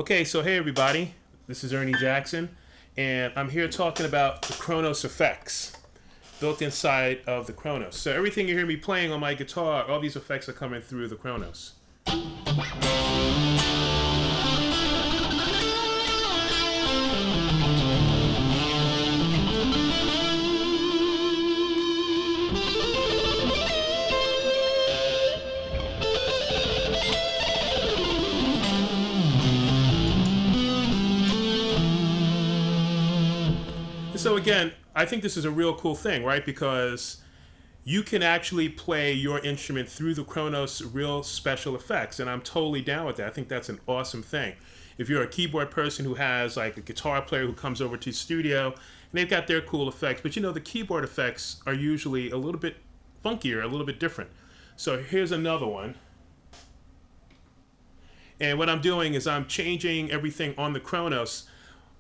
Okay, so hey everybody, this is Ernie Jackson, and I'm here talking about the Kronos effects built inside of the Kronos. So everything you hear me playing on my guitar, all these effects are coming through the Kronos. So again, I think this is a real cool thing, right? Because you can actually play your instrument through the Kronos real special effects, and I'm totally down with that. I think that's an awesome thing. If you're a keyboard person who has like a guitar player who comes over to your studio and they've got their cool effects, but you know the keyboard effects are usually a little bit funkier, a little bit different. So here's another one. And what I'm doing is I'm changing everything on the Kronos,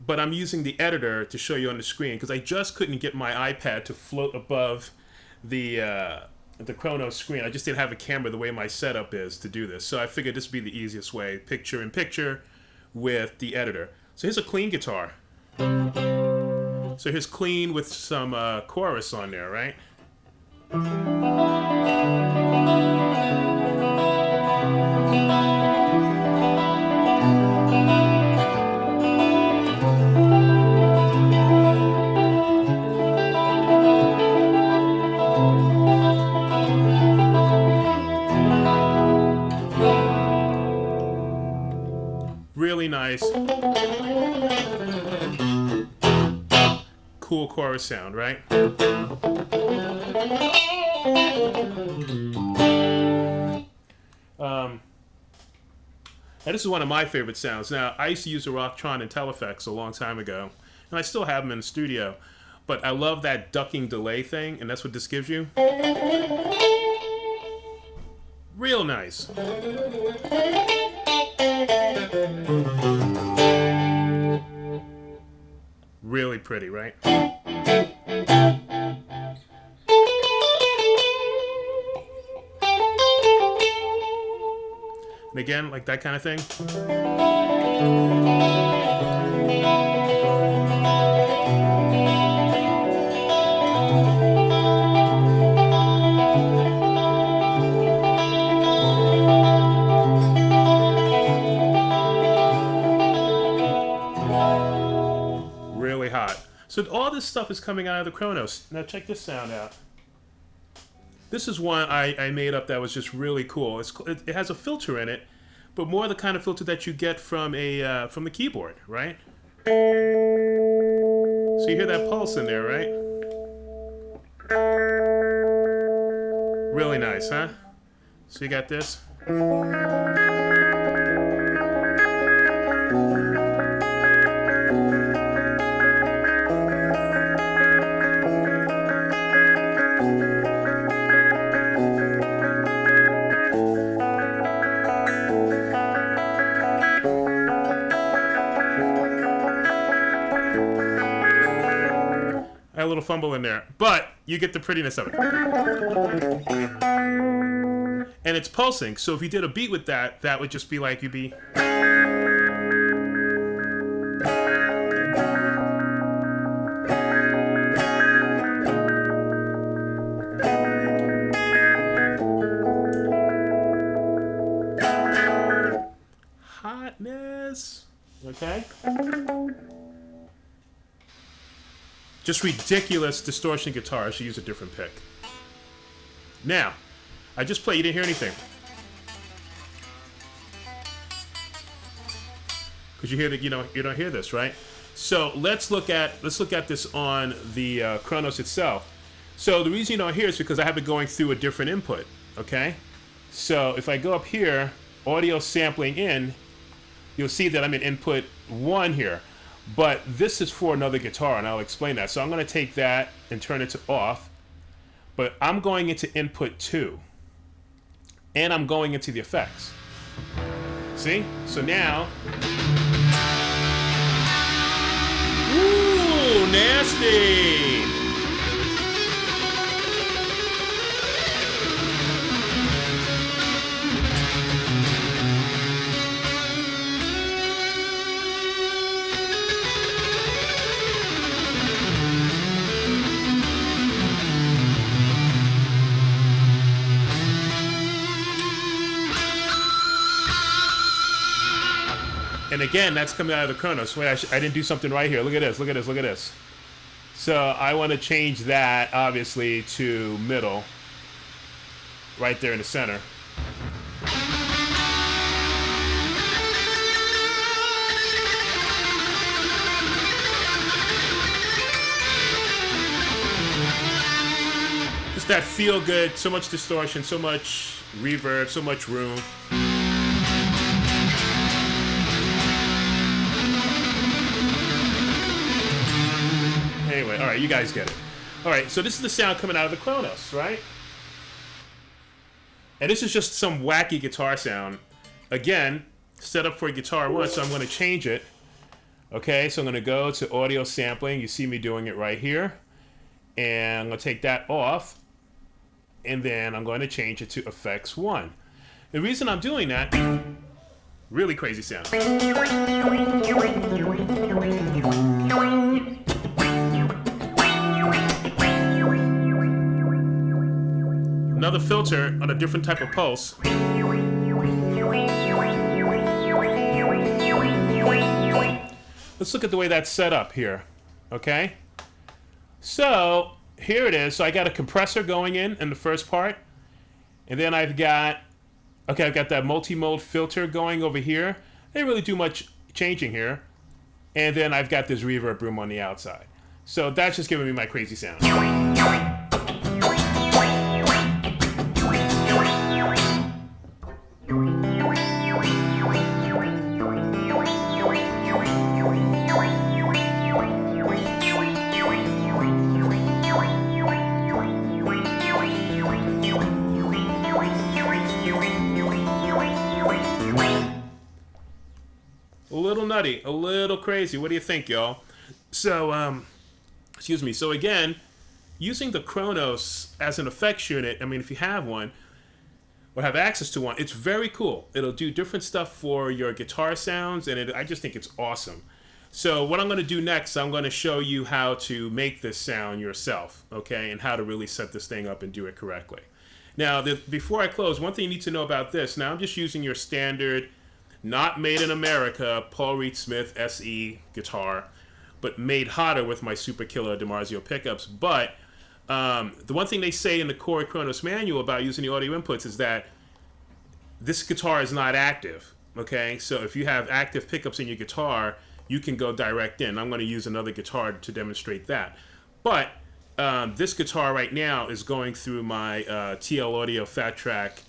but I'm using the editor to show you on the screen because I just couldn't get my iPad to float above the Kronos screen. I just didn't have a camera the way my setup is to do this. So I figured this would be the easiest way, picture in picture with the editor. So here's a clean guitar. So here's clean with some chorus on there, right? Really nice, cool chorus sound, right? And this is one of my favorite sounds. Now, I used to use the Rocktron and Teleflex a long time ago, and I still have them in the studio. But I love that ducking delay thing, and that's what this gives you. Real nice. Really pretty, right? And again, like that kind of thing. Really hot. So all this stuff is coming out of the Kronos. Now check this sound out. This is one I made up that was just really cool. It has a filter in it, but more the kind of filter that you get from the keyboard, right? So you hear that pulse in there, right? Really nice, huh? So you got this. A little fumble in there, but you get the prettiness of it. And it's pulsing, so if you did a beat with that, that would just be like you'd be... Hotness. Okay? Just ridiculous distortion guitar. I should use a different pick. Now, I just played. You didn't hear anything, because you hear that you don't hear this, right? So let's look at this on the Kronos itself. So the reason you don't hear is because I have it going through a different input. Okay, so if I go up here, audio sampling in, you'll see that I'm in input 1 here. But this is for another guitar, and I'll explain that. So I'm going to take that and turn it to off. But I'm going into input 2. And I'm going into the effects. See? So now... Ooh, nasty! And again, that's coming out of the Kronos. Wait, I didn't do something right here. Look at this, look at this, look at this. So I want to change that, obviously, to middle. Right there in the center. Just that feel good, so much distortion, so much reverb, so much room. Anyway, all right, you guys get it. All right, so this is the sound coming out of the Kronos, right? And this is just some wacky guitar sound. Again, set up for guitar 1, so I'm going to change it. Okay, so I'm going to go to audio sampling. You see me doing it right here. And I'm going to take that off. And then I'm going to change it to effects 1. The reason I'm doing that, really crazy sound. Another filter on a different type of pulse. Let's look at the way that's set up here. Okay? So, here it is. So I got a compressor going in the first part. And then I've got that multi-mode filter going over here. I didn't really do much changing here. And then I've got this reverb room on the outside. So that's just giving me my crazy sound. A little nutty, a little crazy. What do you think, y'all? So, excuse me. So again, using the Kronos as an effects unit, I mean, if you have one, or have access to one, it's very cool. It'll do different stuff for your guitar sounds, and I just think it's awesome. So what I'm going to do next, I'm going to show you how to make this sound yourself, okay, and how to really set this thing up and do it correctly. Now, before I close, one thing you need to know about this, now I'm just using your standard, not made in America, Paul Reed Smith SE guitar, but made hotter with my super killer DiMarzio pickups. But the one thing they say in the Korg Kronos manual about using the audio inputs is that this guitar is not active, okay? So if you have active pickups in your guitar, you can go direct in. I'm going to use another guitar to demonstrate that. But this guitar right now is going through my TL Audio Fat Track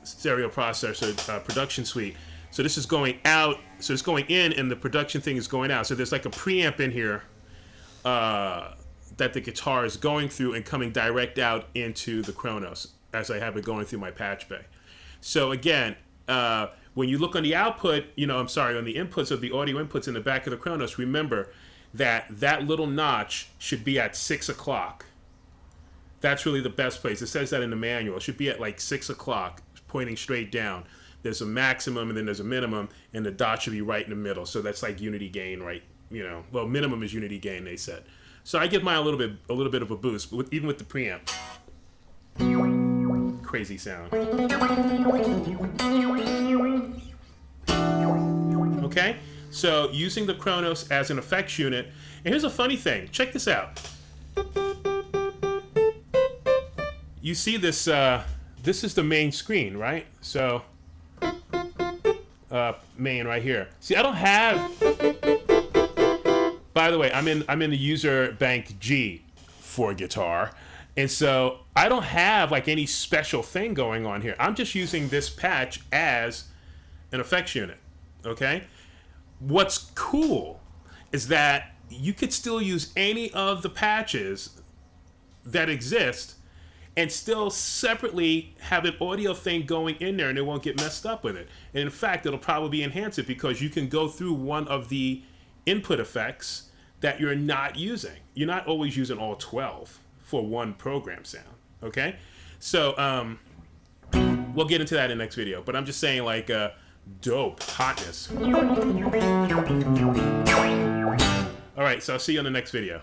stereo processor production suite. So this is going out, so it's going in and the production thing is going out. So there's like a preamp in here that the guitar is going through and coming direct out into the Kronos as I have it going through my patch bay. So again, when you look on the output, on the inputs of the audio inputs in the back of the Kronos, remember that that little notch should be at 6 o'clock. That's really the best place. It says that in the manual. It should be at like 6 o'clock, pointing straight down. There's a maximum and then there's a minimum, and the dot should be right in the middle. So that's like unity gain, right? Well, minimum is unity gain, they said. So I give mine a little bit of a boost, even with the preamp. Crazy sound. Okay, so using the Kronos as an effects unit. And here's a funny thing. Check this out. You see this? This is the main screen, right? So, main right here. See, I don't have. By the way, I'm in the user bank G for guitar, and so I don't have like any special thing going on here. I'm just using this patch as an effects unit. Okay. What's cool is that you could still use any of the patches that exist and still separately have an audio thing going in there, and it won't get messed up with it. And in fact, it'll probably enhance it because you can go through one of the input effects that you're not using. You're not always using all 12 for one program sound, okay? So we'll get into that in the next video, but I'm just saying, like, dope hotness. All right, so I'll see you on the next video.